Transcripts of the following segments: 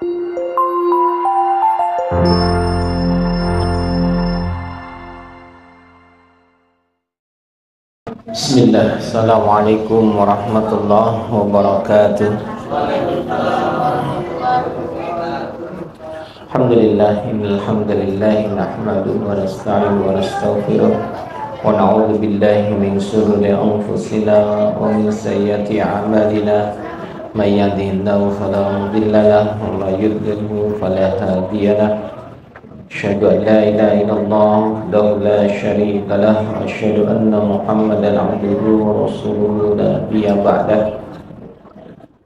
Bismillah, Assalamualaikum warahmatullahi wabarakatuh. Alhamdulillah, innalhamdulillah nahmaduhu wa nasta'inuhu wa nastaghfiruh wa na'udzu billahi min shururi anfusina wa min sayyiati a'malina. May yahdihillahu fala mudilla lahu wa may yudlilhu fala hadiya lahu. Asyhadu an la ilaha illallah wahdahu la syarika lah wa asyhadu anna Muhammadan abduhu wa rasuluhu la nabiyya ba'dah.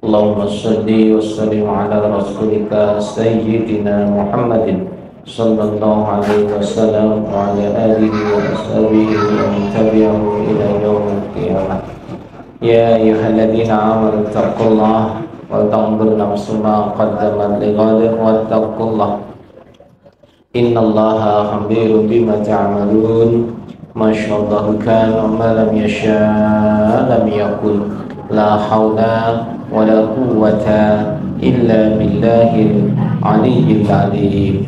Allahumma shalli wa sallim ala rasulika sayyidina Muhammadin sallallahu alaihi wasallam wa ala alihi wa ashabihi wa man tabi'ahu ila yaumil qiyamah. Ya ayyuhalladzina amanu taqullaha wa tanzur nafsum ma qaddamat lighadin wattaqullaha innallaha khabirun bima ta'malun. Masyaallah kana ma lam yasha' lam yakun. La haula wala quwwata illa billahil aliyyil azim.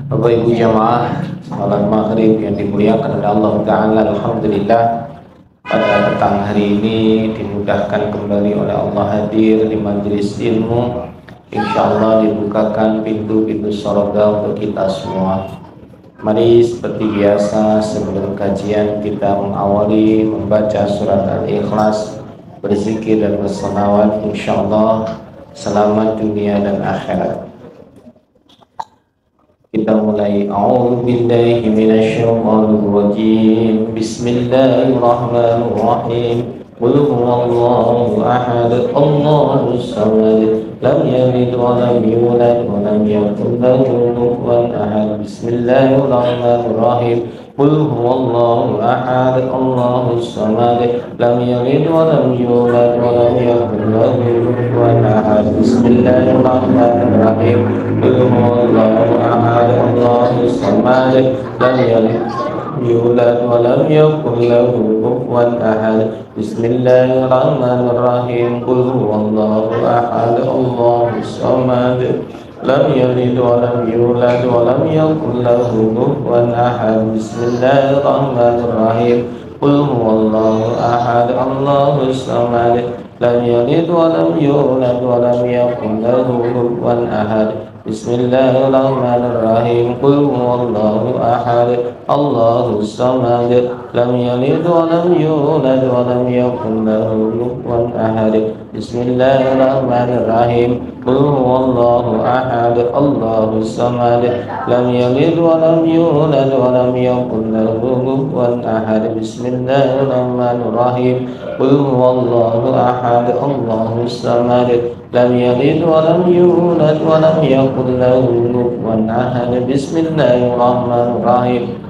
Bapak Ibu jamaah salat maghrib yang dimuliakan oleh Allah Ta'ala, alhamdulillah pada petang hari ini dimudahkan kembali oleh Allah hadir di majelis ilmu. Insyaallah dibukakan pintu-pintu surga untuk kita semua. Mari seperti biasa sebelum kajian kita mengawali membaca surat Al-Ikhlas, berzikir dan berselawat. Insyaallah selamat dunia dan akhirat. Kita mulai. A'udzubillahi minasyaitonir rajim. Bismillahirrahmanirrahim. Qul huwallahu ahad, Allahus samad, lam yalid wa lam yulad wa lam yakul lahu kufuwan ahad. Bismillahirrahmanirrahim. Qul huwallahu ahad, Allahus samad, lam yalid wa lam yulad wa lam yakul lahu kufuwan ahad. Bismillahirrahmanirrahim. Qul huwallahu ahad, Allahus samad, lam yalid yulad wa lam yakul lahu kufuwan ahad. Bismillahirrahmanirrahim. Qul huwallahu ahad, Allahus samad, lam yalid wa lam yulad wa lam yakul lahu kufuwan ahad. Bismillahirrahmanirrahim. Qul huwallahu ahad, Allahus samad, lam yalid wa lam yulad wa lam yakul lahu kufuwan ahad. Bismillahirrahmanirrahim. Qul huwallahu ahad, Allahus samad, lam yalid wa lam yulad wa lam yakul lahu kufuwan ahad. Bismillahirrahmanirrahim. Qul huwallahu ahad, Allahus samad, lam yalid wa lam yulad wa lam yakul lahu kufuwan ahad. Bismillahirrahmanirrahim. Qul huwallahu ahad, Allahus samad, lam yalid wa lam yulad wa lam yakul lahu kufuwan ahad. Bismillahirrahmanirrahim.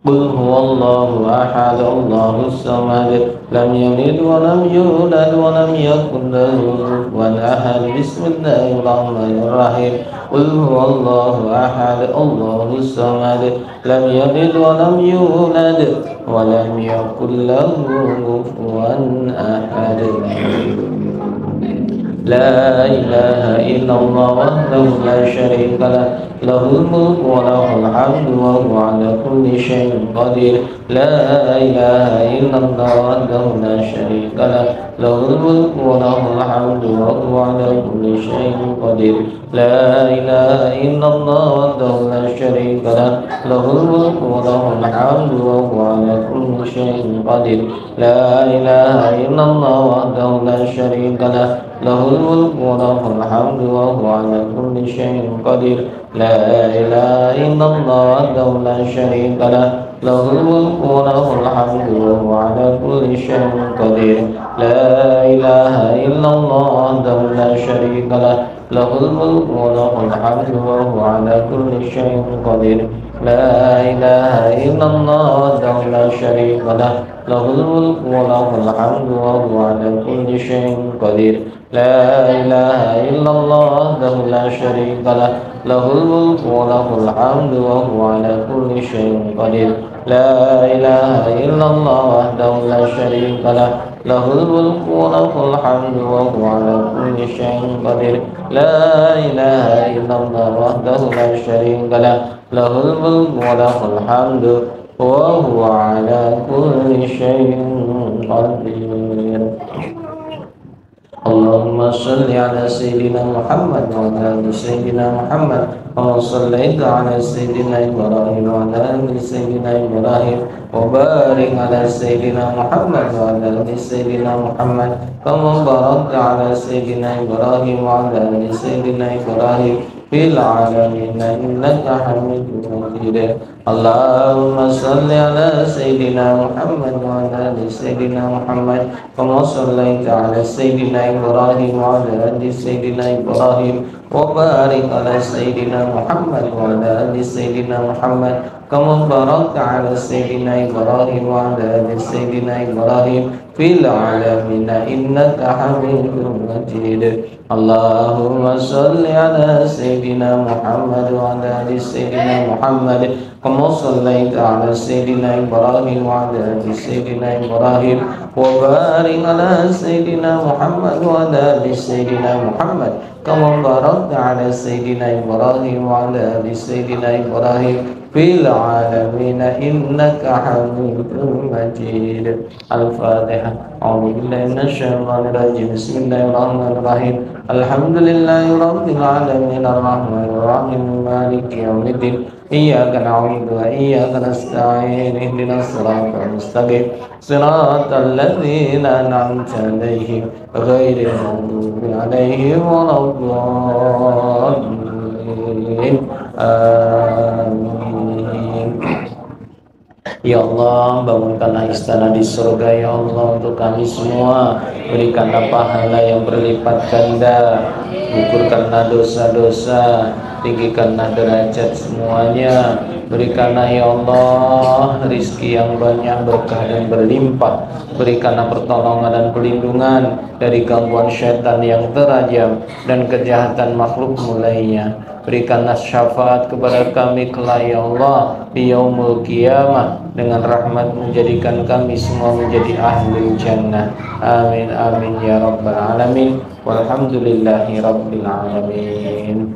Qul huwallahu ahad, Allahus samad, lam yalid wa lam yulad wa lam yakul lahu kufuwan ahad. Bismillahirrahmanirrahim. Qul huwallahu ahad, Allahus samad, lam yalid wa lam yulad wa lam yakul lahu kufuwan ahad. La ilaha illallah wahdahu la syarika lah, lahul mulku wa lahul hamdu wa huwa ala kulli syai'in qadir. La ilaha illallah wahdahu la syarika lah, lahul mulku wa lahul hamdu wa huwa ala kulli syai'in qadir. La ilaha illallah wahdahu la syarika lah, lahul mulku wa lahul hamdu wa huwa ala kulli syai'in qadir. La ilaha illallah wahdahu la syarika lah, lahul mulku wa lahul hamdu wa huwa ala kulli syai'in qadir. La ilaha illallah wahdahu la syarika lah, lahul mulku wa lahul hamdu wa huwa ala kulli syai'in qadir. La ilaha illallah wahdahu la syarika lah, lahul mulku wa lahul hamdu wa huwa ala kulli syai'in qadir. La ilaha illallah wahdahu la syarika lah, lahul mulku wa lahul hamdu wa huwa ala kulli syai'in qadir. La ilaha illallah wahdahu la syarika lah, lahul mulku wa lahul hamdu wa huwa ala kulli syai'in qadir. La ilaha illallah wahdahu la syarika lah, lahul mulku wa lahul hamdu wa huwa ala kulli syai'in qadir. La ilaha illallah wahdahu la syarika lah, lahul mulku wa lahul hamdu wa huwa ala kulli syai'in qadir. Allahumma salli ala Sayyidina Muhammad wa ala ali Sayyidina Muhammad wa sallaita ala Sayyidina Ibrahim wa ala ali Sayyidina Ibrahim wa barik ala Sayyidina Muhammad wa ala ali Sayyidina Muhammad kama barakta ala Sayyidina Ibrahim wa ala ali Sayyidina Ibrahim fil alamin innaka Hamidum Majid. Allahumma salli ala Sayyidina Muhammad wa ala ali Sayyidina Muhammad kama sallaita ala Sayyidina Ibrahim wa ala ali Sayyidina Ibrahim wa barik ala Sayyidina Muhammad wa ala ali Sayyidina Muhammad kama barakta ala Sayyidina Ibrahim wa ala ali Sayyidina Ibrahim fil alamin innaka Hamidum Majid. Allahumma salli ala Sayyidina Muhammad wa ala ali Sayyidina Muhammad kama sallaita ala Sayyidina Ibrahim wa ala ali Sayyidina Ibrahim wa barik ala Sayyidina Muhammad wa ala ali Sayyidina Muhammad kama barakta ala Sayyidina Ibrahim wa ala ali Sayyidina Ibrahim fil alamin innaka Hamidum Majid. Al-Fatihah. A'udzu billahi minasyaitonir rajim. Bismillahirrahmanirrahim. Alhamdulillahi rabbil alamin arrahmanir rahim maliki yaumiddin. Iyyaka na'budu wa iyyaka nasta'in. Ihdinas siratal mustaqim. Siratal ladzina an'amta 'alaihim ghairil maghdubi 'alaihim waladdallin. Amin. Ya Allah, bangunkanlah istana di surga ya Allah untuk kami semua. Berikanlah pahala yang berlipat ganda, gugurkanlah dosa-dosa, tinggikanlah derajat semuanya. Berikanlah ya Allah rizki yang banyak, berkah dan berlimpah. Berikanlah pertolongan dan perlindungan dari gangguan syaitan yang terajam dan kejahatan makhluk mulainya. Berikanlah syafaat kepada kami kelak ya Allah di yaumul qiyamah, dengan rahmat menjadikan kami semua menjadi ahli jannah. Amin amin ya rabbal alamin. Walhamdulillahi rabbil alamin.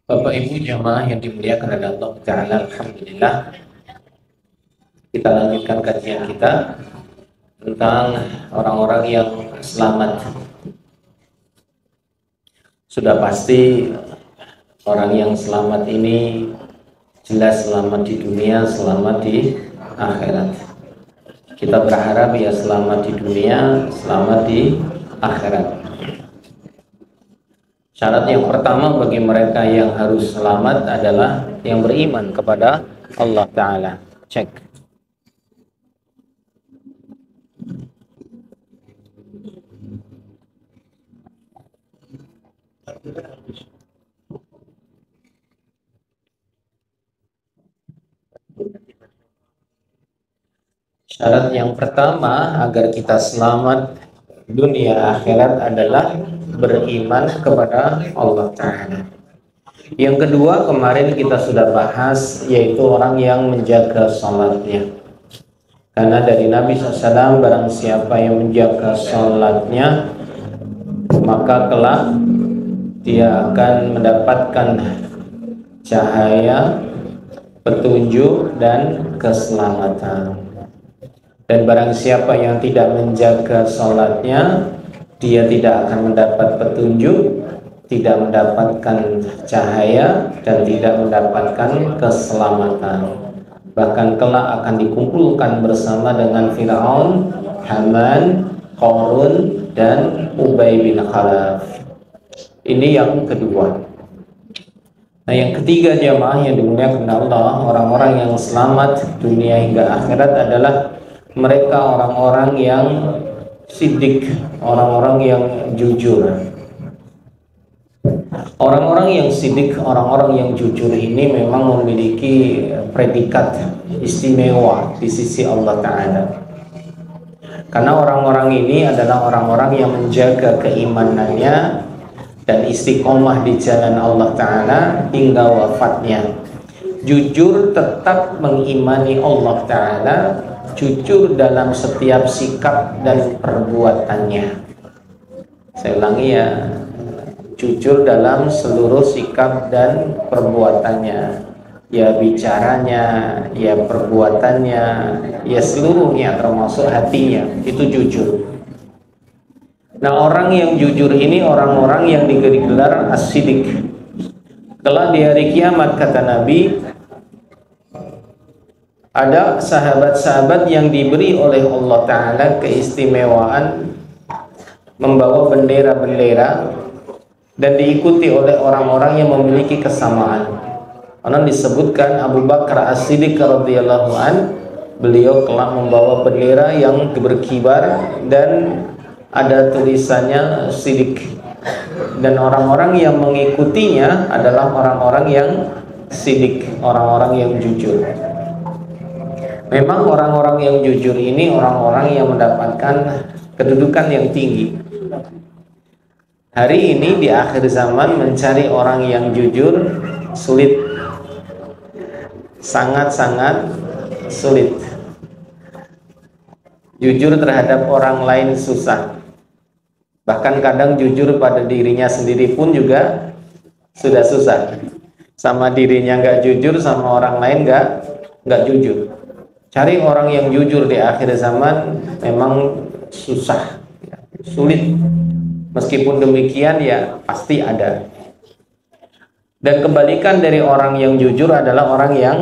Bapak Ibu jamaah yang dimuliakan oleh Allah Ta'ala, alhamdulillah kita lanjutkan kajian kita tentang orang-orang yang selamat. Sudah pasti orang yang selamat ini jelas selamat di dunia, selamat di akhirat. Kita berharap ya selamat di dunia, selamat di akhirat. Syarat yang pertama bagi mereka yang harus selamat adalah yang beriman kepada Allah Ta'ala. Cek. Syarat yang pertama agar kita selamat dunia akhirat adalah beriman kepada Allah Ta'ala. Yang kedua kemarin kita sudah bahas, yaitu orang yang menjaga salatnya. Karena dari Nabi SAW, barang siapa yang menjaga salatnya, maka kelak dia akan mendapatkan cahaya, petunjuk dan keselamatan. Dan barang siapa yang tidak menjaga salatnya, dia tidak akan mendapat petunjuk, tidak mendapatkan cahaya, dan tidak mendapatkan keselamatan. Bahkan kelak akan dikumpulkan bersama dengan Fir'aun, Haman, Qarun, dan Ubay bin Khalaf. Ini yang kedua. Nah, yang ketiga jamaah yang dimuliakan Allah, orang-orang yang selamat dunia hingga akhirat adalah mereka orang-orang yang siddiq, orang-orang yang jujur. Orang-orang yang siddiq, orang-orang yang jujur ini memang memiliki predikat istimewa di sisi Allah Ta'ala. Karena orang-orang ini adalah orang-orang yang menjaga keimanannya dan istiqomah di jalan Allah Ta'ala hingga wafatnya. Jujur tetap mengimani Allah Ta'ala, jujur dalam setiap sikap dan perbuatannya. Saya ulangi ya, jujur dalam seluruh sikap dan perbuatannya, ya bicaranya, ya perbuatannya, ya seluruhnya termasuk hatinya, itu jujur. Nah, orang yang jujur ini orang-orang yang digelar as-sidik. Kelak di hari kiamat, kata Nabi, ada sahabat-sahabat yang diberi oleh Allah Ta'ala keistimewaan membawa bendera-bendera dan diikuti oleh orang-orang yang memiliki kesamaan. Karena disebutkan Abu Bakar As-Siddiq radhiyallahu an, beliau telah membawa bendera yang berkibar dan ada tulisannya Siddiq, dan orang-orang yang mengikutinya adalah orang-orang yang Siddiq, orang-orang yang jujur. Memang orang-orang yang jujur ini orang-orang yang mendapatkan kedudukan yang tinggi. Hari ini di akhir zaman mencari orang yang jujur sulit, sangat-sangat sulit. Jujur terhadap orang lain susah. Bahkan kadang jujur pada dirinya sendiri pun juga sudah susah. Sama dirinya nggak jujur, sama orang lain nggak jujur. Cari orang yang jujur di akhir zaman memang susah, sulit. Meskipun demikian ya pasti ada. Dan kebalikan dari orang yang jujur adalah orang yang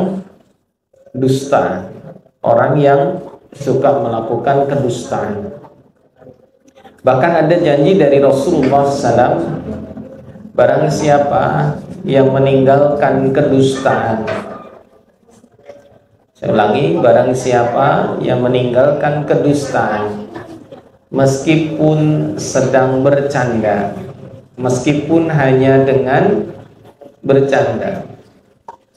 dusta, orang yang suka melakukan kedustaan. Bahkan ada janji dari Rasulullah SAW, barang siapa yang meninggalkan kedustaan, saya ulangi, barang siapa yang meninggalkan kedustaan, meskipun sedang bercanda, meskipun hanya dengan bercanda,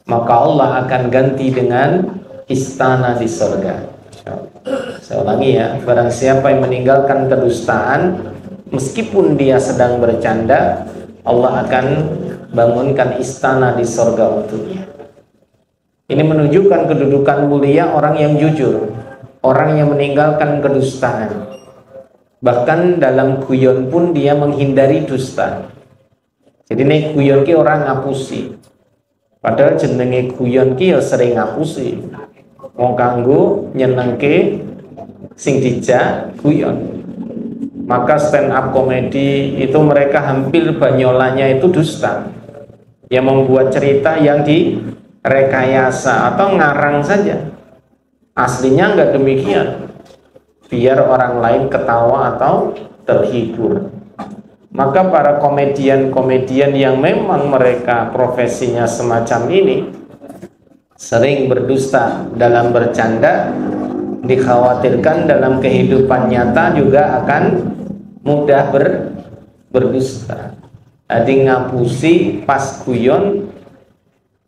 maka Allah akan ganti dengan istana di surga. Saya ulangi ya, barang siapa yang meninggalkan kedustaan, meskipun dia sedang bercanda, Allah akan bangunkan istana di surga untuknya. Ini menunjukkan kedudukan mulia orang yang jujur, orang yang meninggalkan kedustaan. Bahkan dalam guyon pun dia menghindari dusta. Jadi nek guyon ki orang ngapusi. Padahal jenenge guyon ki ya sering ngapusi. Wong kanggo nyenengke sing dijak guyon. Maka stand up komedi itu mereka hampir banyolanya itu dusta. Yang membuat cerita yang direkayasa atau ngarang saja. Aslinya enggak demikian. Biar orang lain ketawa atau terhibur. Maka para komedian-komedian yang memang mereka profesinya semacam ini sering berdusta dalam bercanda, dikhawatirkan dalam kehidupan nyata juga akan mudah berdusta. Jadi ngapusi pas guyon,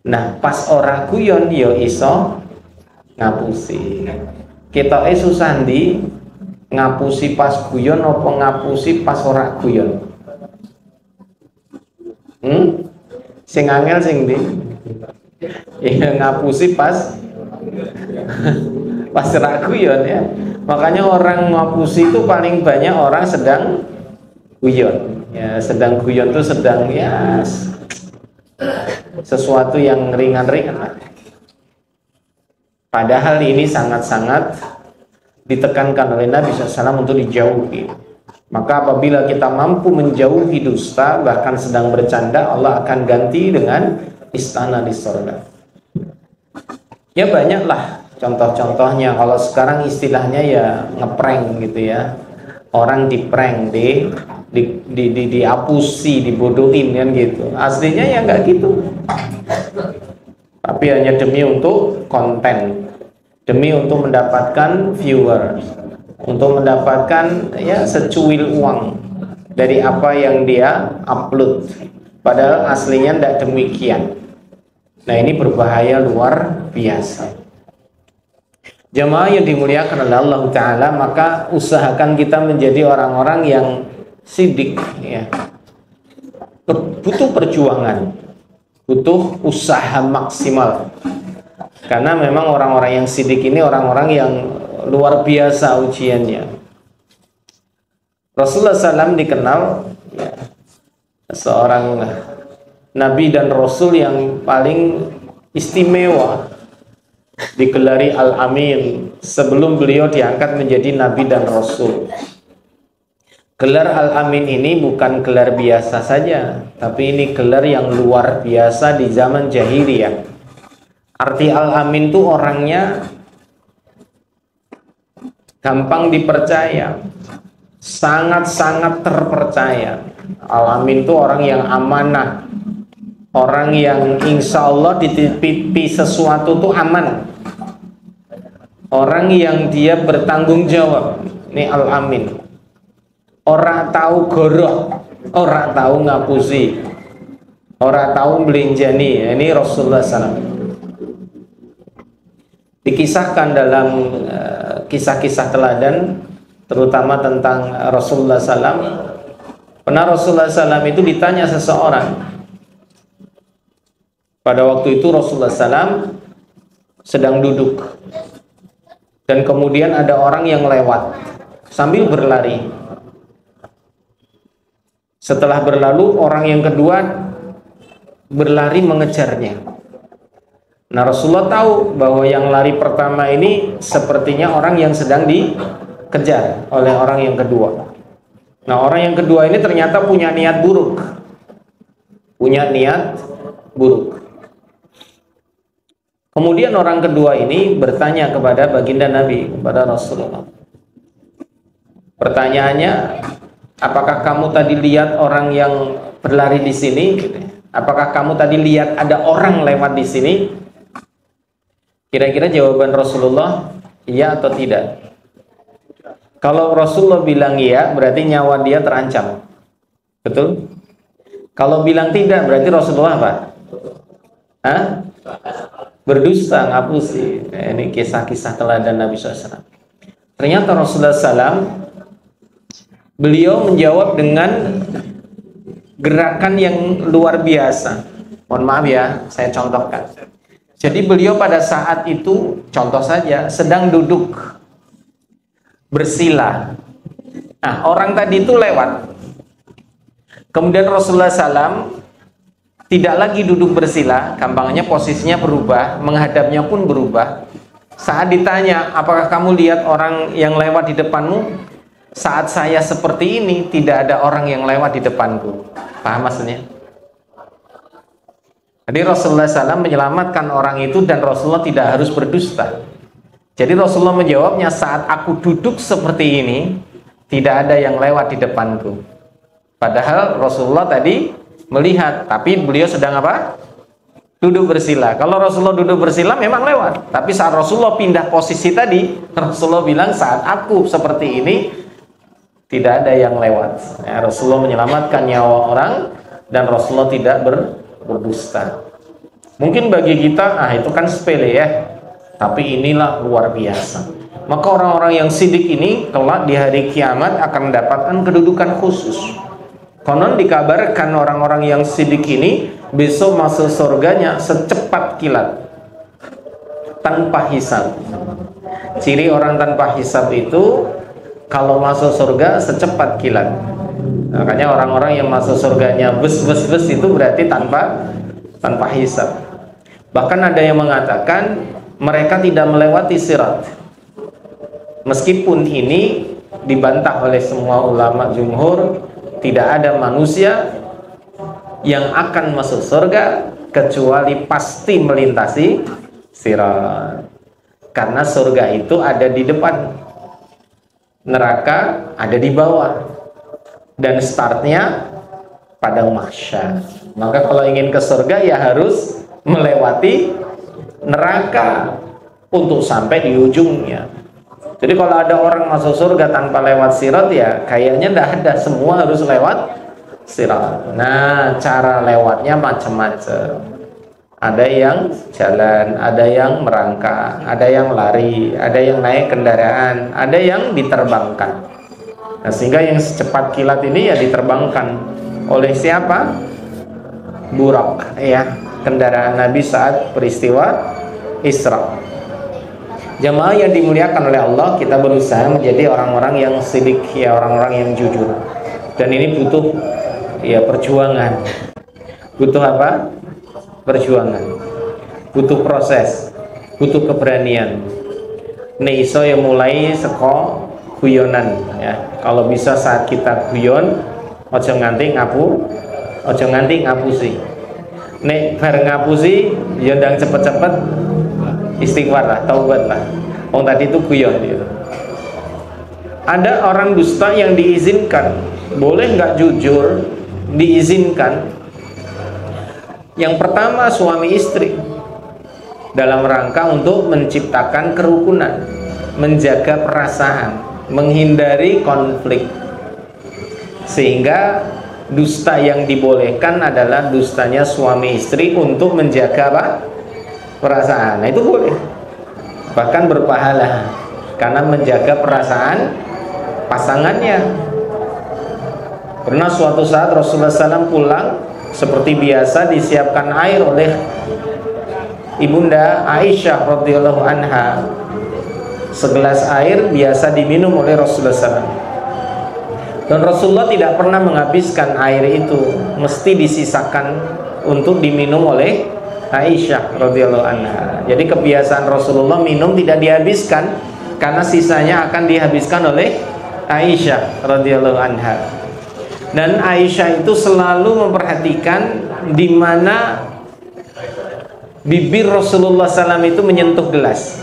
nah pas ora guyon yo iso ngapusi. Kita susah ndi ngapusi pas guyon apa ngapusi pas ora guyon? Sing angel sing ndi? Ya ngapusi pas pas ora guyon ya. Makanya orang ngapusi itu paling banyak orang sedang guyon. Ya, sedang guyon itu sedang ya sesuatu yang ringan-ringan lah. Padahal ini sangat-sangat ditekankan oleh Nabi SAW untuk dijauhi. Maka apabila kita mampu menjauhi dusta, bahkan sedang bercanda, Allah akan ganti dengan istana di surga. Ya banyaklah contoh-contohnya. Kalau sekarang istilahnya ya ngeprank gitu ya. Orang diprank, diapusi, dibodohin kan gitu. Aslinya ya nggak gitu. Tapi hanya demi untuk konten, demi untuk mendapatkan viewers, untuk mendapatkan ya secuil uang dari apa yang dia upload. Padahal aslinya tidak demikian. Nah ini berbahaya luar biasa. Jamaah yang dimuliakan oleh Allah Ta'ala, maka usahakan kita menjadi orang-orang yang sidik ya. Butuh perjuangan, butuh usaha maksimal. Karena memang orang-orang yang sidik ini orang-orang yang luar biasa ujiannya. Rasulullah SAW dikenal ya, seorang Nabi dan Rasul yang paling istimewa, digelari Al-Amin sebelum beliau diangkat menjadi Nabi dan Rasul. Gelar Al-Amin ini bukan gelar biasa saja, tapi ini gelar yang luar biasa di zaman jahiliyah. Arti Al-Amin itu orangnya gampang dipercaya, sangat-sangat terpercaya. Al-Amin itu orang yang amanah, orang yang insya Allah dititipi sesuatu itu aman, orang yang dia bertanggung jawab. Ini Al-Amin. Ora tahu goroh, ora tahu ngapusi, ora tahu belinjani. Ini Rasulullah SAW. Dikisahkan dalam kisah-kisah teladan, terutama tentang Rasulullah SAW. Pernah Rasulullah SAW itu ditanya seseorang. Pada waktu itu Rasulullah SAW sedang duduk, dan kemudian ada orang yang lewat sambil berlari. Setelah berlalu, orang yang kedua berlari mengejarnya. Nah, Rasulullah tahu bahwa yang lari pertama ini sepertinya orang yang sedang dikejar oleh orang yang kedua. Nah, orang yang kedua ini ternyata punya niat buruk. Punya niat buruk. Kemudian orang kedua ini bertanya kepada baginda Nabi, kepada Rasulullah. Pertanyaannya, apakah kamu tadi lihat orang yang berlari di sini? Apakah kamu tadi lihat ada orang lewat di sini? Kira-kira jawaban Rasulullah, iya atau tidak? Kalau Rasulullah bilang iya, berarti nyawa dia terancam. Betul? Kalau bilang tidak, berarti Rasulullah apa? Hah? Berdusta, ngapusi. Ini kisah-kisah teladan Nabi SAW. Ternyata Rasulullah SAW, beliau menjawab dengan gerakan yang luar biasa. Mohon maaf ya, saya contohkan. Jadi beliau pada saat itu, contoh saja, sedang duduk bersila. Nah, orang tadi itu lewat. Kemudian Rasulullah SAW tidak lagi duduk bersila, gampangnya posisinya berubah, menghadapnya pun berubah. Saat ditanya, apakah kamu lihat orang yang lewat di depanmu? Saat saya seperti ini, tidak ada orang yang lewat di depanku. Paham maksudnya? Jadi Rasulullah SAW menyelamatkan orang itu, dan Rasulullah tidak harus berdusta. Jadi Rasulullah menjawabnya, saat aku duduk seperti ini, tidak ada yang lewat di depanku. Padahal Rasulullah tadi melihat, tapi beliau sedang apa? Duduk bersila. Kalau Rasulullah duduk bersila memang lewat. Tapi saat Rasulullah pindah posisi tadi, Rasulullah bilang, saat aku seperti ini, tidak ada yang lewat. Ya, Rasulullah menyelamatkan nyawa orang, dan Rasulullah tidak berdusta. Mungkin bagi kita, itu kan sepele ya. Tapi inilah luar biasa. Maka orang-orang yang sidik ini kelak di hari kiamat akan mendapatkan kedudukan khusus. Konon dikabarkan orang-orang yang sidik ini besok masuk surganya secepat kilat, tanpa hisab. Ciri orang tanpa hisab itu kalau masuk surga secepat kilat. Makanya orang-orang yang masuk surganya bus itu berarti tanpa hisab. Bahkan ada yang mengatakan mereka tidak melewati sirat. Meskipun ini dibantah oleh semua ulama jumhur, tidak ada manusia yang akan masuk surga kecuali pasti melintasi sirat. Karena surga itu ada di depan, neraka ada di bawah, dan startnya padang mahsyar. Maka kalau ingin ke surga ya harus melewati neraka untuk sampai di ujungnya. Jadi kalau ada orang masuk surga tanpa lewat sirat, ya kayaknya tidak ada, semua harus lewat sirat. Nah, cara lewatnya macam-macam. ada yang jalan, ada yang merangkak, ada yang lari, ada yang naik kendaraan, ada yang diterbangkan. Nah, sehingga yang secepat kilat ini ya diterbangkan oleh siapa? Burak, ya, kendaraan Nabi saat peristiwa Isra. Jamaah yang dimuliakan oleh Allah, kita berusaha menjadi orang-orang yang sidik, ya, orang-orang yang jujur. Dan ini butuh ya perjuangan. Butuh apa? Perjuangan. Butuh proses, butuh keberanian. Nih iso yang mulai seko guyonan, ya. Kalau bisa saat kita guyon, ojo nganti ngapusi. Nek bareng ngapusi, ya ndang cepet-cepet istighfar lah, taubat lah. Wong tadi itu guyon gitu. Ada orang dusta yang diizinkan, boleh nggak jujur, diizinkan. Yang pertama suami istri, dalam rangka untuk menciptakan kerukunan, menjaga perasaan, menghindari konflik. Sehingga dusta yang dibolehkan adalah dustanya suami istri untuk menjaga apa? Perasaan. Nah, itu boleh, bahkan berpahala karena menjaga perasaan pasangannya. Pernah suatu saat Rasulullah SAW pulang, seperti biasa disiapkan air oleh ibunda Aisyah radhiyallahu anha. Segelas air biasa diminum oleh Rasulullah SAW, dan Rasulullah tidak pernah menghabiskan air itu, mesti disisakan untuk diminum oleh Aisyah radhiyallahu anha. Jadi kebiasaan Rasulullah minum tidak dihabiskan, karena sisanya akan dihabiskan oleh Aisyah radhiyallahu anha. Dan Aisyah itu selalu memperhatikan di mana bibir Rasulullah SAW itu menyentuh gelas.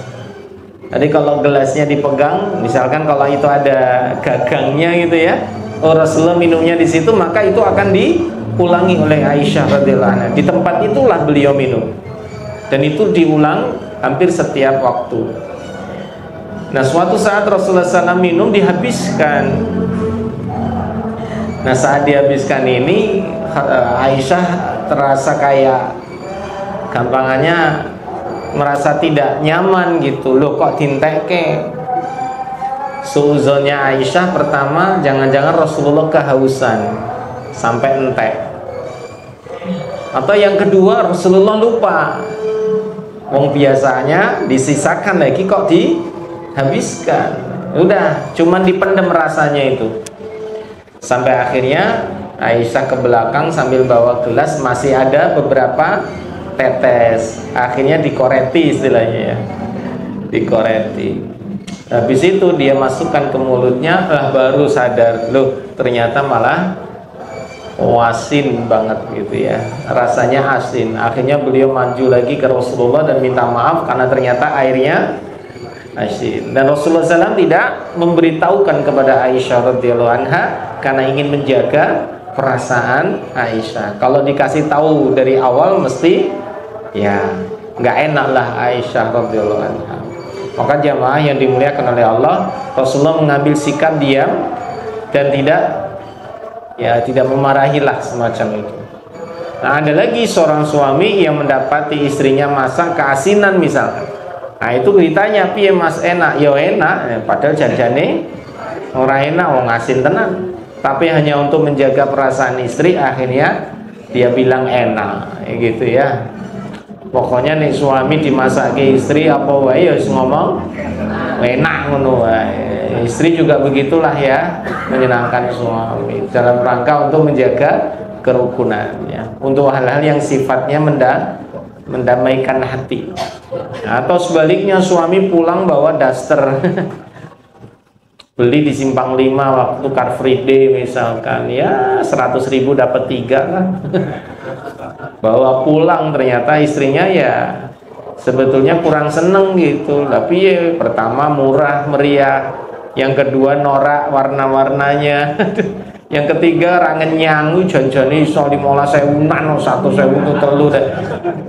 Jadi kalau gelasnya dipegang, misalkan kalau itu ada gagangnya gitu ya, Rasulullah minumnya di situ, maka itu akan diulangi oleh Aisyah radhiyallahu anha. Di tempat itulah beliau minum, dan itu diulang hampir setiap waktu. Nah, suatu saat Rasulullah SAW minum, dihabiskan. Nah, saat dihabiskan ini, Aisyah terasa kayak gampangannya merasa tidak nyaman gitu. Loh, kok dinteke? Suuzonnya Aisyah pertama, jangan-jangan Rasulullah kehausan sampai entek. Atau yang kedua, Rasulullah lupa. Wong biasanya disisakan lagi, kok dihabiskan. Udah, cuman dipendem rasanya itu. Sampai akhirnya Aisyah ke belakang sambil bawa gelas, masih ada beberapa tetes. Akhirnya dikoreti istilahnya ya, dikoreti. Habis itu dia masukkan ke mulutnya, baru sadar, loh ternyata malah asin banget gitu ya, rasanya asin. Akhirnya beliau maju lagi ke Rasulullah dan minta maaf karena ternyata airnya asin. Dan Rasulullah SAW tidak memberitahukan kepada Aisyah radhiyallahu anha karena ingin menjaga perasaan Aisyah. Kalau dikasih tahu dari awal mesti ya nggak enak lah Aisyah radhiyallahu anha. Maka jamaah yang dimuliakan oleh Allah, Rasulullah mengambil sikap diam dan tidak memarahilah semacam itu. Nah, ada lagi seorang suami yang mendapati istrinya masak keasinan misalkan. Nah, itu ditanya, piye Mas, enak? Ya enak, padahal janjane ora enak, wong asin tenan. Tapi hanya untuk menjaga perasaan istri, akhirnya dia bilang enak, gitu ya. Pokoknya nih suami dimasak ke istri apa wae ya ngomong enak ngono wae. Istri juga begitulah ya, menyenangkan suami dalam rangka untuk menjaga kerukunan ya, untuk hal-hal yang sifatnya mendamaikan hati. Atau sebaliknya, suami pulang bawa daster beli di Simpang 5 waktu Car Free Day misalkan, ya 100.000 dapat 3 lah. Bawa pulang, ternyata istrinya ya sebetulnya kurang seneng gitu. Tapi ya, pertama murah meriah, yang kedua norak warna-warnanya, yang ketiga rangen nyangu janjane iso 15.000-an 1.000 telu.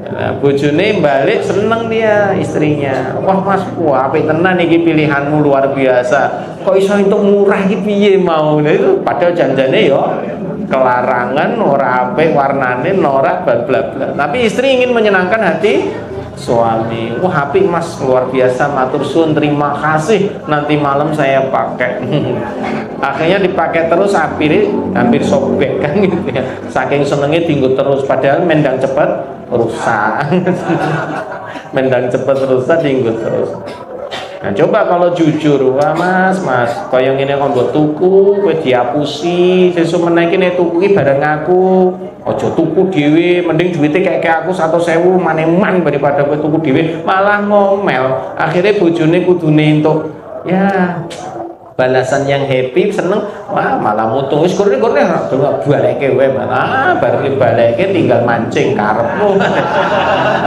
Nah, bojone balik seneng dia istrinya. Wah Mas, wah apik tenan iki pilihanmu luar biasa. Kok iso entuk murah iki piye mau? Nah, itu padahal janjane yo kelarangan, ora apik warnane, norak bla bla bla. Tapi istri ingin menyenangkan hati suami. Wah, apik Mas, luar biasa, matur suwun, terima kasih. Nanti malam saya pakai. Akhirnya dipakai terus, hampir sobek kan gitu ya. Saking senengnya tinggal terus, padahal mendang cepet rusak. Mendang cepet rusak tinggal terus. Nah, coba kalau jujur, wah mas, kaya ngene kok mbok tuku, kowe diapusi, sesuk meneh iki nek tuku iki bareng aku. Aja tuku dhewe, mending duwite kayak aku 100.000 maneman daripada kowe tuku dhewe, malah ngomel. Akhirnya bojone kudune entuk ya balasan yang happy, seneng, wah malah mutung. Wis gurne-gurne baleke kowe malah bar baleke tinggal mancing karepmu.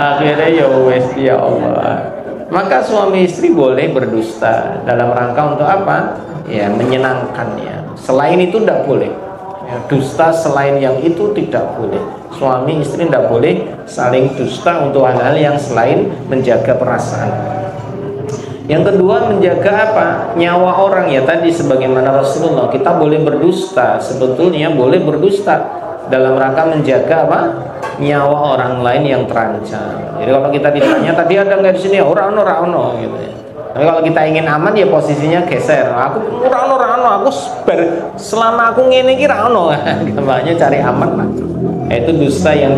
Akhirnya ya wis ya Allah. Maka suami istri boleh berdusta dalam rangka untuk apa? Ya menyenangkannya. Selain itu tidak boleh. Ya, dusta selain yang itu tidak boleh. Suami istri tidak boleh saling dusta untuk hal-hal yang selain menjaga perasaan. Yang kedua, menjaga apa? Nyawa orang. Ya tadi sebagaimana Rasulullah, kita boleh berdusta. Sebetulnya boleh berdusta dalam rangka menjaga apa? Nyawa orang lain yang terancam. Jadi kalau kita ditanya tadi ada nggak di sini, ora ono gitu ya. Tapi kalau kita ingin aman ya posisinya geser. Aku ora ono, aku selama aku ngene iki ra ono. Gampangnya cari aman lah. Itu dusta yang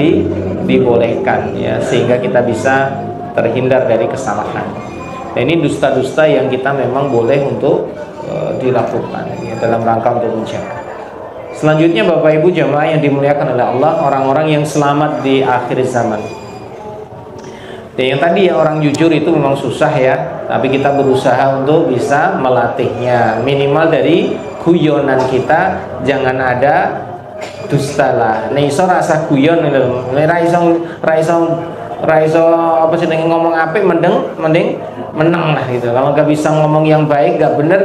dibolehkan ya, sehingga kita bisa terhindar dari kesalahan. Nah, ini dusta-dusta yang kita memang boleh untuk dilakukan ya, dalam rangka untuk menjaga. Selanjutnya Bapak Ibu jamaah yang dimuliakan oleh Allah, orang-orang yang selamat di akhir zaman. Dan yang tadi ya, orang jujur itu memang susah ya, tapi kita berusaha untuk bisa melatihnya. Minimal dari guyonan kita jangan ada dusta lah. Nek iso rasa guyon lho. Nek ra iso apa sih ngomong apik mending menang lah gitu. Kalau nggak bisa ngomong yang baik, nggak bener,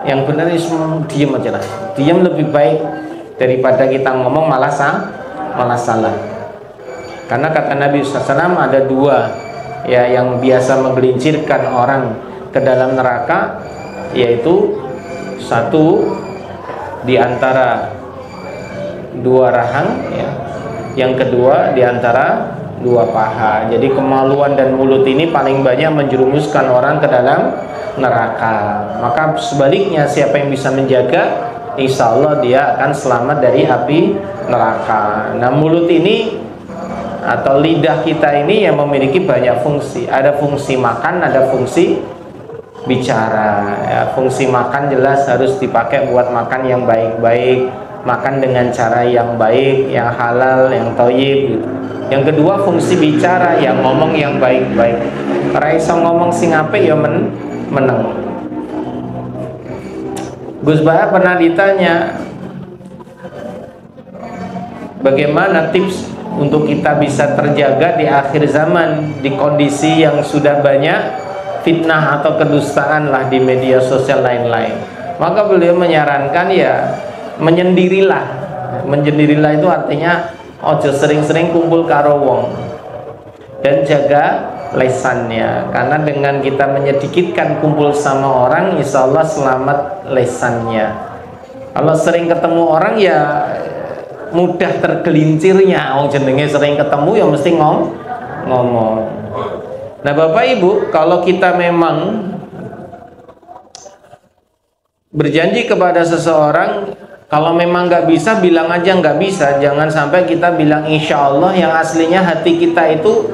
yang bener itu diem aja lah. Diem lebih baik daripada kita ngomong malah salah. Karena kata Nabi SAW ada dua ya yang biasa menggelincirkan orang ke dalam neraka, yaitu satu di antara dua rahang ya, yang kedua di antara dua paha. Jadi kemaluan dan mulut ini paling banyak menjerumuskan orang ke dalam neraka. Maka sebaliknya, siapa yang bisa menjaga, insya Allah dia akan selamat dari api neraka. Nah, mulut ini atau lidah kita ini yang memiliki banyak fungsi. Ada fungsi makan, ada fungsi bicara ya. Fungsi makan jelas harus dipakai buat makan yang baik-baik, makan dengan cara yang baik, yang halal, yang thayyib gitu. Yang kedua fungsi bicara, yang ngomong yang baik-baik. Ora iso ngomong sing apik ya meneng. Gus Bah pernah ditanya bagaimana tips untuk kita bisa terjaga di akhir zaman, di kondisi yang sudah banyak fitnah atau kedustaan lah di media sosial lain-lain. Maka beliau menyarankan ya menyendirilah. Menyendirilah itu artinya ojo sering-sering kumpul karo wong dan jaga lesannya, karena dengan kita menyedikitkan kumpul sama orang, insya Allah selamat lesannya. Kalau sering ketemu orang ya mudah tergelincirnya. Wong jenenge sering ketemu ya mesti ngomong. Nah Bapak Ibu, kalau kita memang berjanji kepada seseorang, kalau memang nggak bisa, bilang aja nggak bisa. Jangan sampai kita bilang insya Allah yang aslinya hati kita itu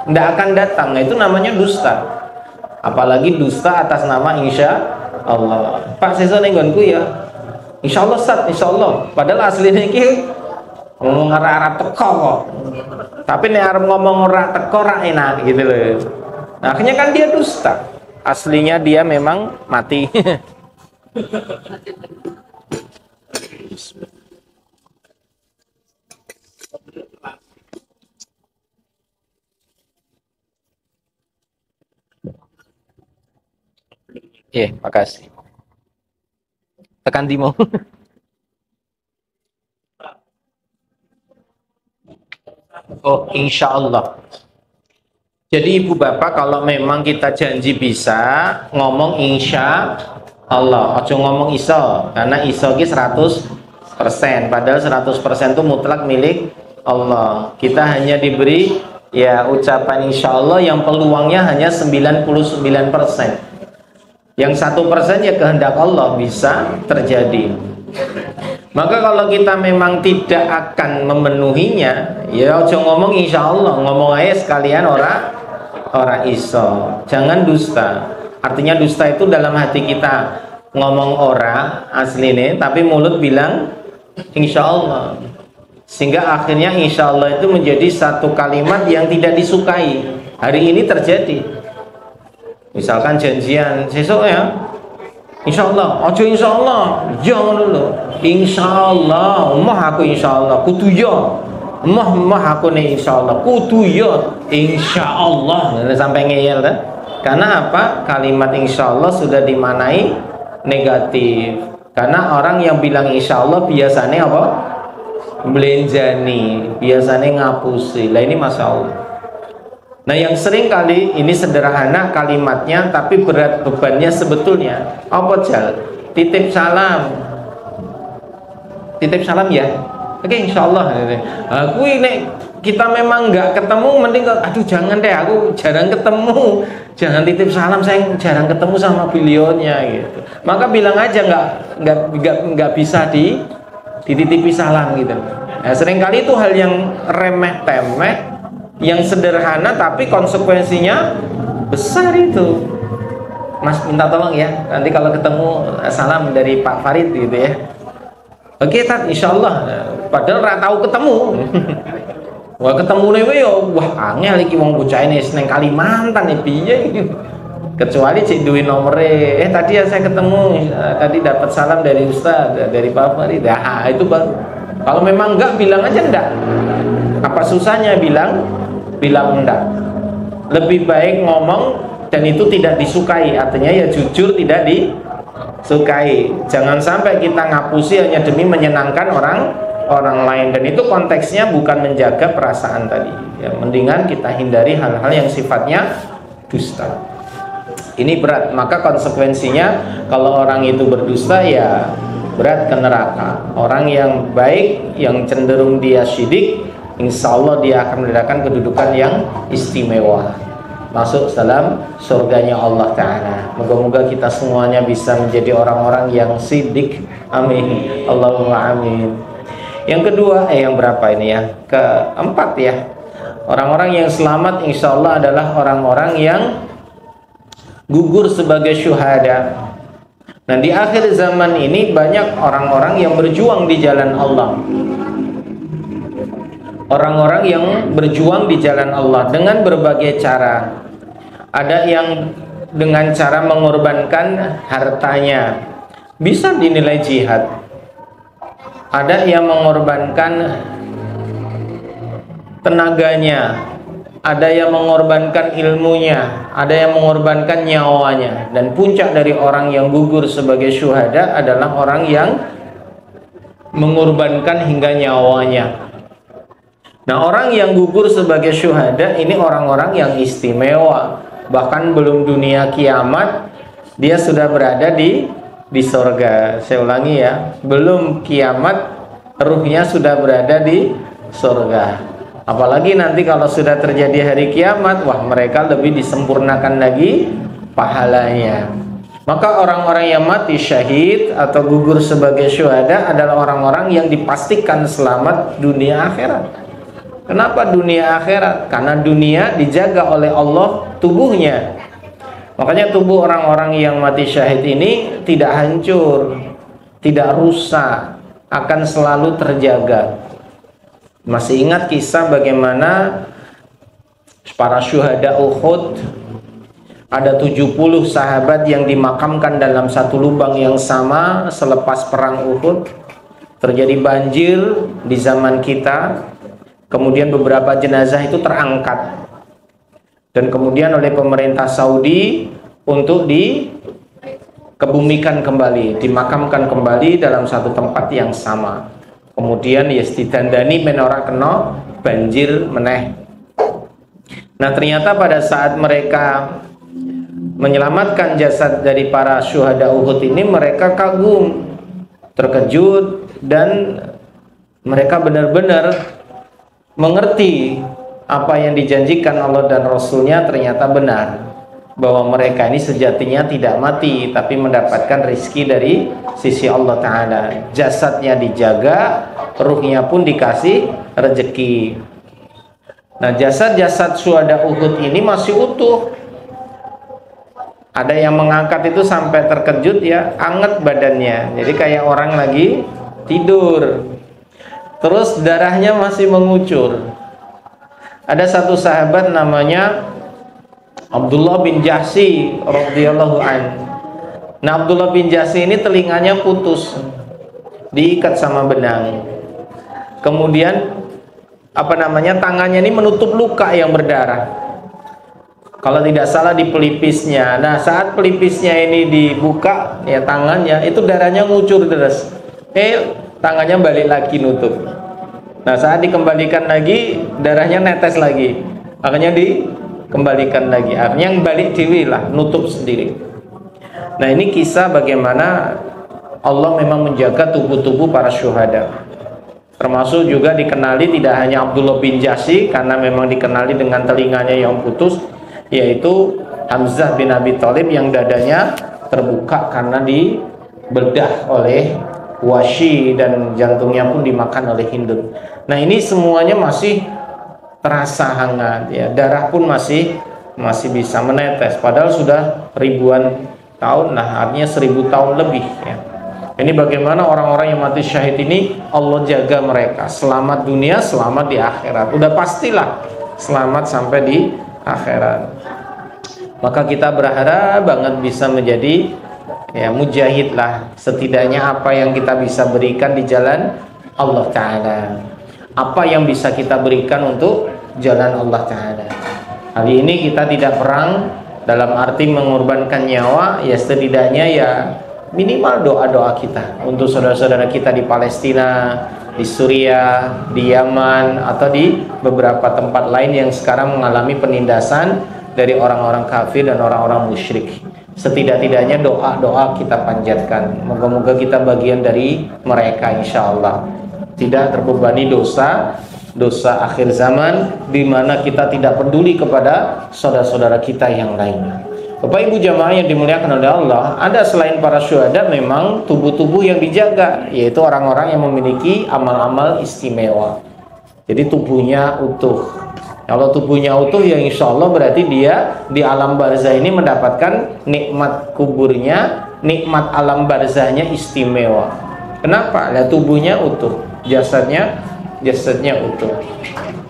nggak akan datang. Itu namanya dusta. Apalagi dusta atas nama insya Allah. Pak sesa nenggonku ya, insya Allah Ustaz, insya Allah. Padahal aslinya ini ngomong arah teko kok. Tapi nih arep ngomong ora teko ora enak gitu loh. Nah, akhirnya kan dia dusta. Aslinya dia memang mati. Makasih. Tekan Timo. Oh, insya Allah. Jadi ibu bapak, kalau memang kita janji bisa ngomong insya Allah, ojo ngomong iso, karena iso ki 100%. Padahal 100% itu mutlak milik Allah. Kita hanya diberi ya ucapan insya Allah yang peluangnya hanya 99%. Yang 1% ya kehendak Allah bisa terjadi. Maka kalau kita memang tidak akan memenuhinya, ya ojo ngomong insya Allah, ngomong aja sekalian ora iso. Jangan dusta. Artinya dusta itu dalam hati kita ngomong ora asline, tapi mulut bilang insya Allah. Sehingga akhirnya insya Allah itu menjadi satu kalimat yang tidak disukai. Hari ini terjadi. Misalkan janjian besok ya, insya Allah, ojo insya Allah, jangan dulu. Insya Allah, mah aku insya Allah, kudu ya, mah aku nih insya Allah, kudu ya, insya Allah. Sampai ngeyel kan? Karena apa? Kalimat insya Allah sudah dimanai negatif. Karena orang yang bilang insya Allah biasanya apa? Belenjani, biasanya ngapusi. Lah ini masya Allah. Nah yang sering kali ini sederhana kalimatnya tapi berat bebannya sebetulnya apa Jal? Titip salam ya, oke insya Allah. Aku ini kita memang nggak ketemu, mending aduh jangan deh, aku jarang ketemu, jangan titip salam, saya jarang ketemu sama beliaunya gitu. Maka bilang aja nggak bisa dititipi salam gitu. Nah, seringkali itu hal yang remeh temeh, yang sederhana tapi konsekuensinya besar itu. Mas minta tolong ya, nanti kalau ketemu salam dari Pak Farid gitu ya. Oke Tat, insya Allah. Padahal nggak tahu ketemu. Wah ketemu nih yo, wah angel iki wong bocah ini seneng Kalimantan nih piye. Kecuali cek duit nomornya. Tadi ya saya ketemu, tadi dapat salam dari Ustaz, dari Pak Farid. Nah itu baru. Kalau memang enggak bilang aja enggak. Apa susahnya bilang enggak. Lebih baik ngomong dan itu tidak disukai, artinya ya jujur tidak disukai. Jangan sampai kita ngapusi hanya demi menyenangkan orang lain, dan itu konteksnya bukan menjaga perasaan tadi ya. Mendingan kita hindari hal-hal yang sifatnya dusta. Ini berat, maka konsekuensinya kalau orang itu berdusta ya berat ke neraka. Orang yang baik, yang cenderung dia syidik, insya Allah dia akan mendapatkan kedudukan yang istimewa, masuk dalam surganya Allah Ta'ala. Moga-moga kita semuanya bisa menjadi orang-orang yang sidik. Amin, Allahumma amin. Yang kedua, yang berapa ini ya? Keempat ya. Orang-orang yang selamat insya Allah adalah orang-orang yang gugur sebagai syuhada. Nah di akhir zaman ini banyak orang-orang yang berjuang di jalan Allah. Orang-orang yang berjuang di jalan Allah dengan berbagai cara. Ada yang dengan cara mengorbankan hartanya, bisa dinilai jihad. Ada yang mengorbankan tenaganya, ada yang mengorbankan ilmunya, ada yang mengorbankan nyawanya. Dan puncak dari orang yang gugur sebagai syuhada adalah orang yang mengorbankan hingga nyawanya. Nah orang yang gugur sebagai syuhada ini orang-orang yang istimewa. Bahkan belum dunia kiamat dia sudah berada di surga. Saya ulangi ya, belum kiamat ruhnya sudah berada di surga. Apalagi nanti kalau sudah terjadi hari kiamat, wah mereka lebih disempurnakan lagi pahalanya. Maka orang-orang yang mati syahid atau gugur sebagai syuhada adalah orang-orang yang dipastikan selamat dunia akhirat. Kenapa dunia akhirat? Karena dunia dijaga oleh Allah tubuhnya. Makanya tubuh orang-orang yang mati syahid ini tidak hancur, tidak rusak, akan selalu terjaga. Masih ingat kisah bagaimana para syuhada Uhud? Ada 70 sahabat yang dimakamkan dalam satu lubang yang sama selepas perang Uhud. Terjadi banjir di zaman kita. Kemudian beberapa jenazah itu terangkat dan kemudian oleh pemerintah Saudi untuk dikebumikan kembali, dimakamkan kembali dalam satu tempat yang sama. Kemudian ya ditandani menora kena banjir meneh. Nah ternyata pada saat mereka menyelamatkan jasad dari para syuhada Uhud ini, mereka kagum, terkejut dan mereka benar-benar mengerti apa yang dijanjikan Allah dan Rasulnya ternyata benar, bahwa mereka ini sejatinya tidak mati tapi mendapatkan rizki dari sisi Allah Ta'ala. Jasadnya dijaga, ruhnya pun dikasih rezeki. Nah, jasad-jasad syuhada Uhud ini masih utuh. Ada yang mengangkat itu sampai terkejut ya, anget badannya, jadi kayak orang lagi tidur. Terus darahnya masih mengucur. Ada satu sahabat namanya Abdullah bin Jahsy radhiyallahu an. Nah, Abdullah bin Jahsy ini telinganya putus, diikat sama benang. Kemudian tangannya ini menutup luka yang berdarah. Kalau tidak salah di pelipisnya. Nah, saat pelipisnya ini dibuka, ya tangannya itu darahnya ngucur terus. Tangannya balik lagi nutup. Nah, saat dikembalikan lagi, darahnya netes lagi. Makanya dikembalikan lagi. Artinya yang balik dewi lah, nutup sendiri. Nah, ini kisah bagaimana Allah memang menjaga tubuh-tubuh para syuhada. Termasuk juga dikenali tidak hanya Abdullah bin Jahsy, karena memang dikenali dengan telinganya yang putus, yaitu Hamzah bin Abi Thalib yang dadanya terbuka karena dibedah oleh Wahsy dan jantungnya pun dimakan oleh Hindun. Nah, ini semuanya masih terasa hangat ya, darah pun masih bisa menetes padahal sudah ribuan tahun, nah artinya 1000 tahun lebih ya. Ini bagaimana orang-orang yang mati syahid ini Allah jaga mereka selamat dunia, selamat di akhirat. Udah pastilah selamat sampai di akhirat. Maka kita berharap banget bisa menjadi ya mujahid lah, setidaknya apa yang kita bisa berikan di jalan Allah Ta'ala, apa yang bisa kita berikan untuk jalan Allah Ta'ala. Hari ini kita tidak perang dalam arti mengorbankan nyawa, ya setidaknya ya minimal doa-doa kita untuk saudara-saudara kita di Palestina, di Suriah, di Yaman, atau di beberapa tempat lain yang sekarang mengalami penindasan dari orang-orang kafir dan orang-orang musyrik. Setidak-tidaknya doa-doa kita panjatkan. Moga-moga kita bagian dari mereka insya Allah. Tidak terbebani dosa akhir zaman, di mana kita tidak peduli kepada saudara-saudara kita yang lainnya. Bapak Ibu jamaah yang dimuliakan oleh Allah, ada selain para syuhada memang tubuh-tubuh yang dijaga, yaitu orang-orang yang memiliki amal-amal istimewa. Jadi tubuhnya utuh. Kalau tubuhnya utuh ya insya Allah berarti dia di alam barzah ini mendapatkan nikmat kuburnya, nikmat alam barzahnya istimewa. Kenapa? Ya tubuhnya utuh, jasadnya utuh.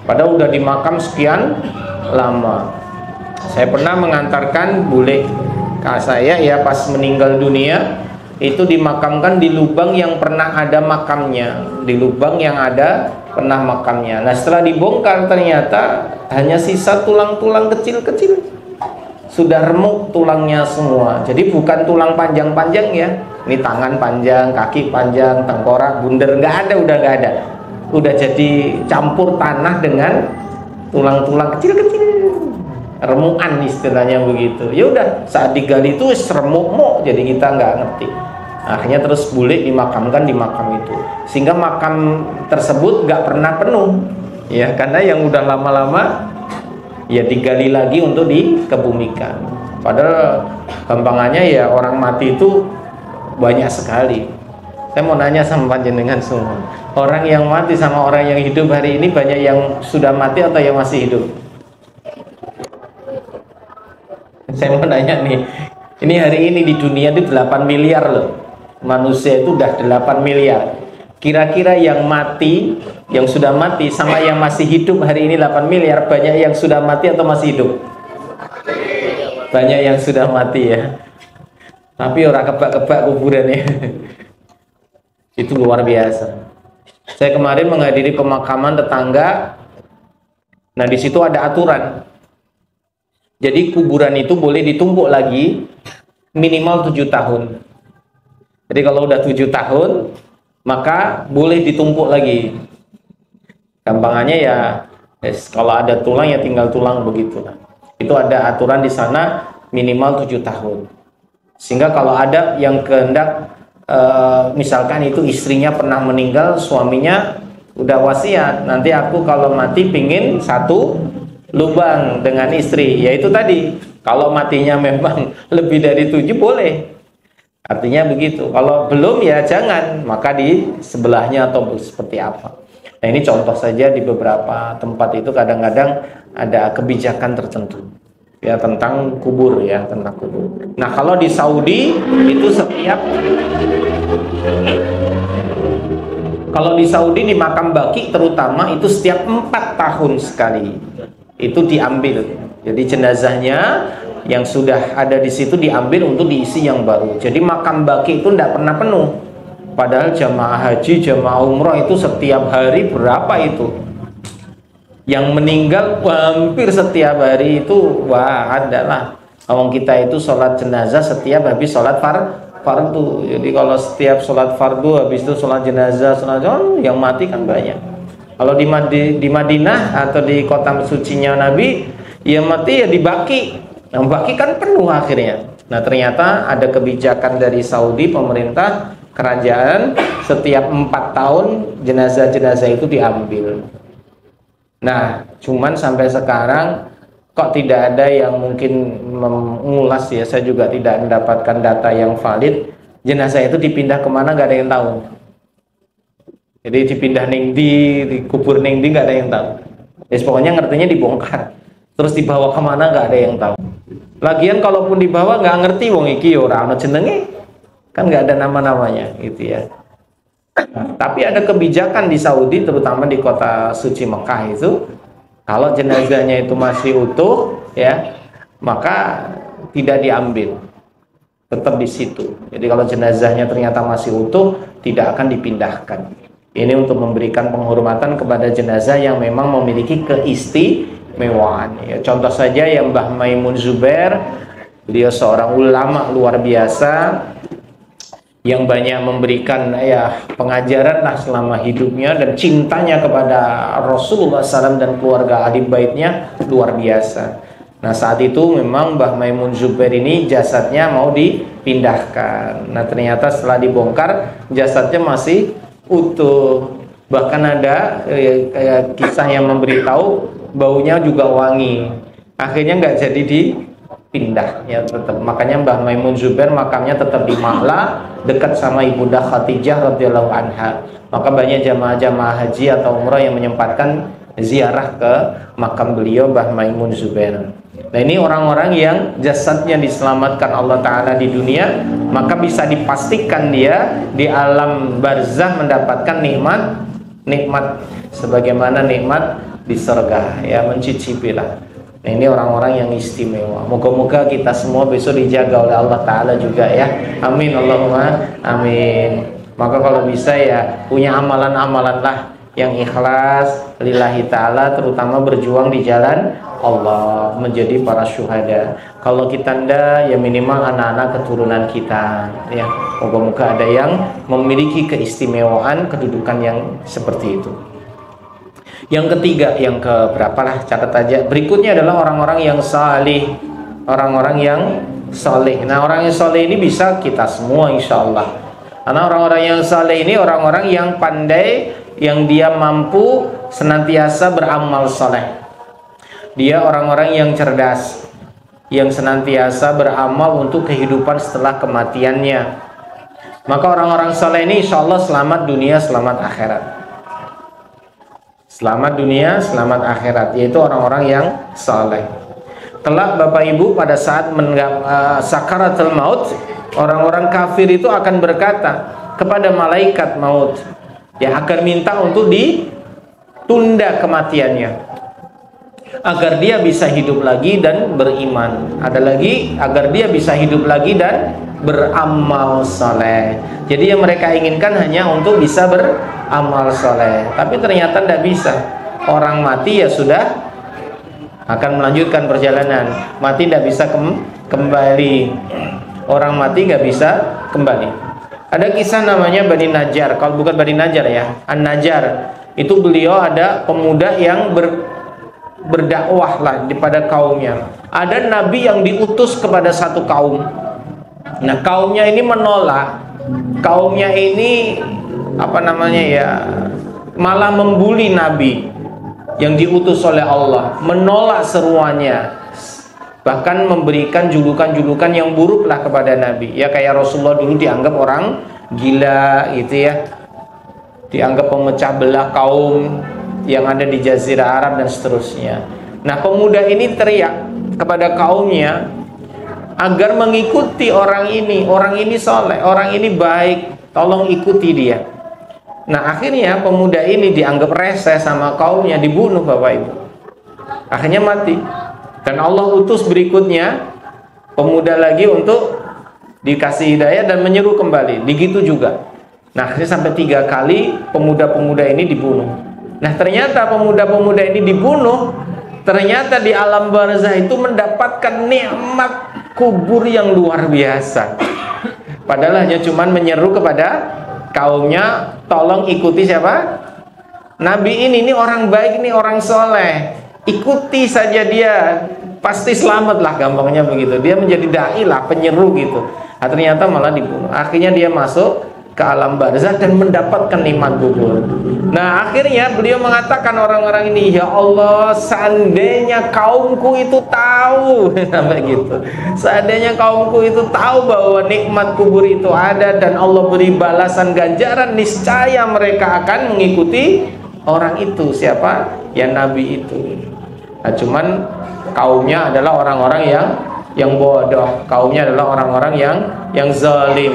Padahal udah dimakam sekian lama. Saya pernah mengantarkan bule saya ya pas meninggal dunia itu dimakamkan di lubang yang pernah ada makamnya, di lubang yang ada pernah makamnya. Nah, setelah dibongkar ternyata hanya sisa tulang-tulang kecil-kecil, sudah remuk tulangnya semua. Jadi bukan tulang panjang-panjang ya, ini tangan panjang, kaki panjang, tengkorak, bundar, udah nggak ada. Udah jadi campur tanah dengan tulang-tulang kecil-kecil, remukan istilahnya begitu. Ya udah, saat digali itu remuk, jadi kita nggak ngerti. Akhirnya terus bule dimakamkan di makam itu, sehingga makam tersebut nggak pernah penuh ya, karena yang udah lama-lama ya digali lagi untuk dikebumikan. Padahal gampangannya ya orang mati itu banyak sekali. Saya mau nanya sama panjenengan semua, orang yang mati sama orang yang hidup hari ini banyak yang sudah mati atau yang masih hidup? Saya mau nanya nih, ini hari ini di dunia itu 8 miliar loh. Manusia itu udah 8 miliar. Kira-kira yang mati, yang sudah mati sama yang masih hidup hari ini 8 miliar, banyak yang sudah mati atau masih hidup? Banyak yang sudah mati ya. Tapi orang kebak-kebak kuburannya. Itu luar biasa. Saya kemarin menghadiri pemakaman tetangga. Nah, di situ ada aturan. Jadi kuburan itu boleh ditumpuk lagi minimal 7 tahun. Jadi kalau udah 7 tahun, maka boleh ditumpuk lagi. Gampangannya ya, kalau ada tulang ya tinggal tulang begitu. Itu ada aturan di sana minimal 7 tahun. Sehingga kalau ada yang kehendak misalkan itu istrinya pernah meninggal, suaminya udah wasiat, nanti aku kalau mati pingin satu lubang dengan istri. Ya itu tadi, kalau matinya memang lebih dari 7 boleh, artinya begitu. Kalau belum ya jangan, maka di sebelahnya atau seperti apa. Nah ini contoh saja, di beberapa tempat itu kadang-kadang ada kebijakan tertentu ya tentang kubur, ya tentang kubur. Nah kalau di Saudi itu kalau di Saudi di makam baki terutama itu setiap 4 tahun sekali itu diambil. Jadi jenazahnya yang sudah ada di situ diambil untuk diisi yang baru. Jadi makam baki itu tidak pernah penuh. Padahal jamaah haji, jamaah umroh itu setiap hari berapa itu? Yang meninggal hampir setiap hari itu, wah adalah. Awang kita itu sholat jenazah setiap habis sholat fardu. Jadi kalau setiap sholat fardu habis itu sholat jenazah, yang mati kan banyak. Kalau di Madinah atau di kota sucinya Nabi, ya mati ya di Baki. Nah Baki kan penuh akhirnya. Nah ternyata ada kebijakan dari Saudi, pemerintah kerajaan, setiap 4 tahun jenazah-jenazah itu diambil. Nah cuman sampai sekarang kok tidak ada yang mungkin mengulas, ya saya juga tidak mendapatkan data yang valid. Jenazah itu dipindah kemana nggak ada yang tahu. Jadi dipindah dikubur nengdi nggak ada yang tahu. Ya pokoknya ngertinya dibongkar, terus dibawa kemana nggak ada yang tahu. Lagian kalaupun dibawa nggak ngerti wong iki ora ana jenenge, kan nggak ada nama-namanya gitu ya. Nah, tapi ada kebijakan di Saudi, terutama di kota suci Mekah itu, kalau jenazahnya itu masih utuh, ya maka tidak diambil, tetap di situ. Jadi kalau jenazahnya ternyata masih utuh, tidak akan dipindahkan. Ini untuk memberikan penghormatan kepada jenazah yang memang memiliki keistimewaan. Ya, contoh saja yang Mbah Maimun Zubair, beliau seorang ulama luar biasa yang banyak memberikan pengajaran lah selama hidupnya, dan cintanya kepada Rasulullah SAW dan keluarga ahli baitnya luar biasa. Nah saat itu memang Mbah Maimun Zubair ini jasadnya mau dipindahkan. Nah ternyata setelah dibongkar jasadnya masih utuh. Bahkan ada kayak kisah yang memberitahu baunya juga wangi. Akhirnya nggak jadi dipindah ya tetap. Makanya Mbah Maimun Zubair makamnya tetap di Mahla dekat sama Ibunda Khadijah radhiyallahu anha. Maka banyak jamaah-jamaah haji atau umrah yang menyempatkan ziarah ke makam beliau Mbah Maimun Zubair. Nah ini orang-orang yang jasadnya diselamatkan Allah Ta'ala di dunia, maka bisa dipastikan dia di alam barzah mendapatkan nikmat sebagaimana nikmat di surga, ya mencicipilah. Nah ini orang-orang yang istimewa. Moga-moga kita semua besok dijaga oleh Allah Ta'ala juga ya. Amin Allahumma amin. Maka kalau bisa ya punya amalan-amalan lah yang ikhlas lillahi ta'ala, terutama berjuang di jalan Allah, menjadi para syuhada. Kalau kita ndak, ya minimal anak-anak keturunan kita ya. Moga-moga ada yang memiliki keistimewaan kedudukan yang seperti itu. Yang ketiga, yang keberapa lah catat aja. Berikutnya adalah orang-orang yang salih. Orang-orang yang salih. Nah orang yang salih ini bisa kita semua insya Allah. Karena orang-orang yang salih ini orang-orang yang pandai, yang dia mampu senantiasa beramal saleh. Dia orang-orang yang cerdas, yang senantiasa beramal untuk kehidupan setelah kematiannya. Maka orang-orang saleh ini insya Allah selamat dunia, selamat akhirat. Selamat dunia, selamat akhirat, yaitu orang-orang yang saleh. Kelak Bapak Ibu pada saat sakaratul maut, orang-orang kafir itu akan berkata kepada malaikat maut, ya akan minta untuk ditunda kematiannya agar dia bisa hidup lagi dan beriman. Ada lagi agar dia bisa hidup lagi dan beramal soleh. Jadi yang mereka inginkan hanya untuk bisa beramal soleh, tapi ternyata tidak bisa. Orang mati ya sudah akan melanjutkan perjalanan. Mati tidak bisa kembali. Orang mati nggak bisa kembali. Ada kisah namanya Bani Najjar. Kalau bukan Bani Najjar ya, An-Najjar. Itu beliau ada pemuda yang berdakwah lah pada kaumnya. Ada nabi yang diutus kepada satu kaum. Nah kaumnya ini menolak kaumnya ini apa namanya ya, malah membuli Nabi yang diutus oleh Allah, menolak seruannya, bahkan memberikan julukan-julukan yang buruk lah kepada Nabi. Ya kayak Rasulullah dulu dianggap orang gila gitu ya, dianggap pemecah belah kaum yang ada di Jazirah Arab dan seterusnya. Nah, pemuda ini teriak kepada kaumnya agar mengikuti orang ini soleh, orang ini baik, tolong ikuti dia. Nah, akhirnya pemuda ini dianggap rese sama kaumnya, dibunuh Bapak Ibu. Akhirnya mati. Dan Allah utus berikutnya pemuda lagi untuk dikasih hidayah dan menyeru kembali. Begitu juga. Nah, akhirnya sampai 3 kali pemuda-pemuda ini dibunuh. Nah, ternyata pemuda-pemuda ini dibunuh, ternyata di alam barzah itu mendapatkan nikmat kubur yang luar biasa. Padahal hanya cuman menyeru kepada kaumnya, tolong ikuti siapa? Nabi ini orang baik, ini orang soleh. Ikuti saja dia, pasti selamat lah, gampangnya begitu. Dia menjadi dai lah, penyeru gitu. Nah, ternyata malah dibunuh. Akhirnya dia masuk ke alam barzah dan mendapatkan nikmat kubur. Nah, akhirnya beliau mengatakan orang-orang ini, ya Allah, seandainya kaumku itu tahu sampai gitu. Seandainya kaumku itu tahu bahwa nikmat kubur itu ada dan Allah beri balasan ganjaran, niscaya mereka akan mengikuti orang itu. Siapa? Ya Nabi itu. Nah, cuman kaumnya adalah orang-orang yang bodoh. Kaumnya adalah orang-orang yang zalim,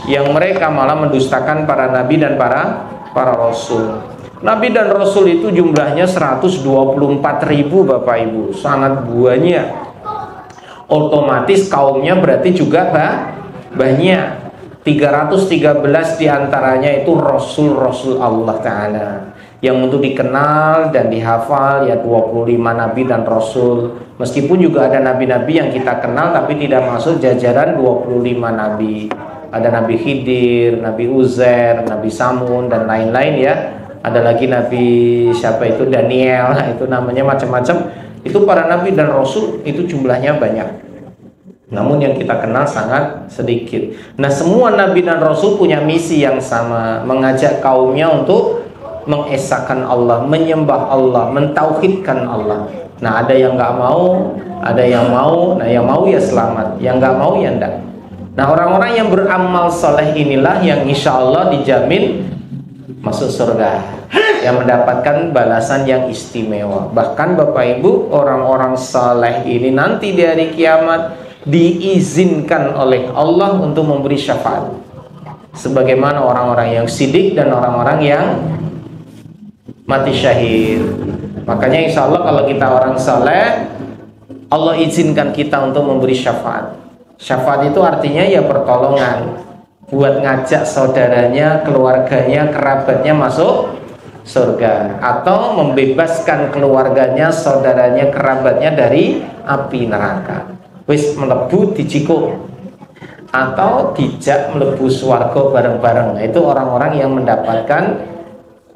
yang mereka malah mendustakan para nabi dan para rasul. Nabi dan rasul itu jumlahnya 124.000 Bapak Ibu, sangat banyak. Otomatis kaumnya berarti juga banyak. 313 diantaranya itu rasul-rasul Allah Ta'ala, yang untuk dikenal dan dihafal ya 25 nabi dan rasul. Meskipun juga ada nabi-nabi yang kita kenal tapi tidak masuk jajaran 25 nabi. Ada Nabi Khidir, Nabi Uzair, Nabi Samun dan lain-lain ya. Ada lagi Nabi siapa itu, Daniel, itu namanya macam-macam. Itu para nabi dan rasul itu jumlahnya banyak. Namun yang kita kenal sangat sedikit. Nah, semua nabi dan rasul punya misi yang sama, mengajak kaumnya untuk mengesahkan Allah, menyembah Allah, mentauhidkan Allah. Nah, ada yang nggak mau, ada yang mau. Nah, yang mau ya selamat, yang nggak mau ya enggak. Nah, orang-orang yang beramal soleh inilah yang insya Allah dijamin masuk surga, yang mendapatkan balasan yang istimewa. Bahkan Bapak Ibu, orang-orang soleh ini nanti di hari kiamat diizinkan oleh Allah untuk memberi syafaat, sebagaimana orang-orang yang sidik dan orang-orang yang mati syahid. Makanya insya Allah kalau kita orang saleh, Allah izinkan kita untuk memberi syafaat. Syafaat itu artinya ya pertolongan buat ngajak saudaranya, keluarganya, kerabatnya masuk surga, atau membebaskan keluarganya, saudaranya, kerabatnya dari api neraka. Wis melebu dijikuk atau dijak melebu swarga bareng-bareng. Nah, itu orang-orang yang mendapatkan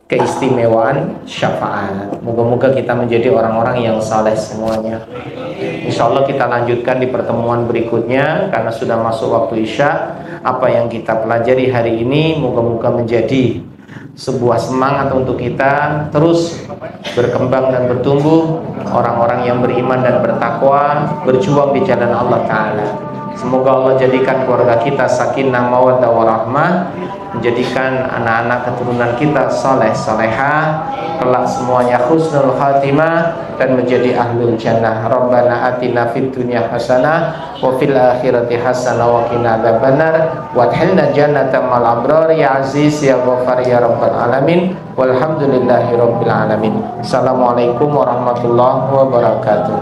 keistimewaan syafaat. Moga-moga kita menjadi orang-orang yang saleh semuanya. Insya Allah kita lanjutkan di pertemuan berikutnya karena sudah masuk waktu Isya. Apa yang kita pelajari hari ini moga-moga menjadi sebuah semangat untuk kita terus berkembang dan bertumbuh, orang-orang yang beriman dan bertakwa, berjuang di jalan Allah Ta'ala. Semoga Allah jadikan keluarga kita sakinah mawaddah warahmah, menjadikan anak-anak keturunan kita soleh solehah, kelak semuanya husnul khatimah dan menjadi ahlul jannah. Rabbana atina fid dunya hasanah wa fil akhirati hasanah wa qina adzabannar wadkhilna jannata mal abrar ya aziz ya ghafar ya rabbal alamin walhamdulillahi rabbil alamin. Assalamualaikum warahmatullahi wabarakatuh.